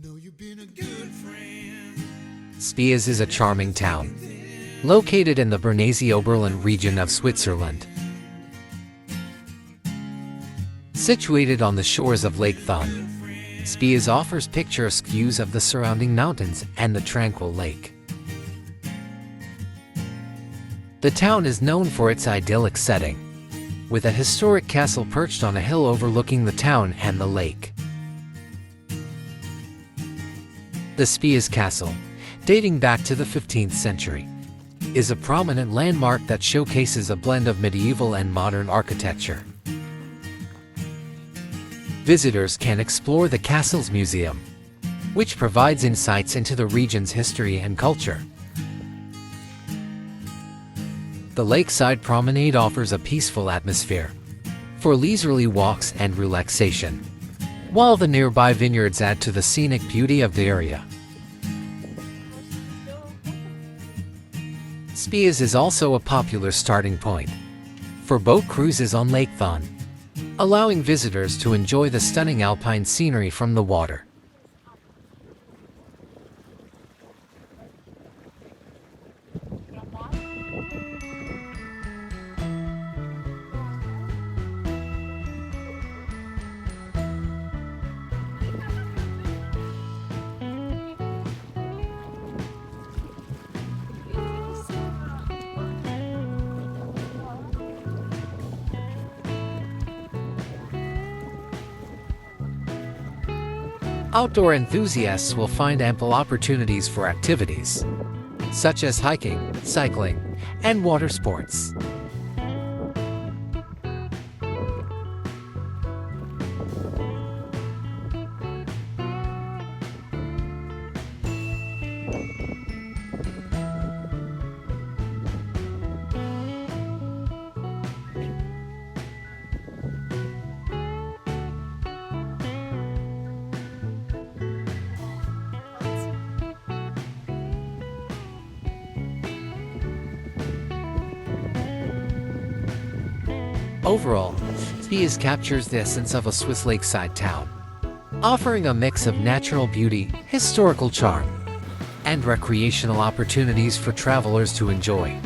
Know you've been a good friend. Spiez is a charming town, located in the Bernese-Oberland region of Switzerland. Situated on the shores of Lake Thun, Spiez offers picturesque views of the surrounding mountains and the tranquil lake. The town is known for its idyllic setting, with a historic castle perched on a hill overlooking the town and the lake. The Spiez Castle, dating back to the 15th century, is a prominent landmark that showcases a blend of medieval and modern architecture. Visitors can explore the castle's museum, which provides insights into the region's history and culture. The lakeside promenade offers a peaceful atmosphere for leisurely walks and relaxation, while the nearby vineyards add to the scenic beauty of the area. Spiez is also a popular starting point for boat cruises on Lake Thun, allowing visitors to enjoy the stunning Alpine scenery from the water. Outdoor enthusiasts will find ample opportunities for activities, such as hiking, cycling, and water sports. Overall, Spiez captures the essence of a Swiss lakeside town, offering a mix of natural beauty, historical charm, and recreational opportunities for travelers to enjoy.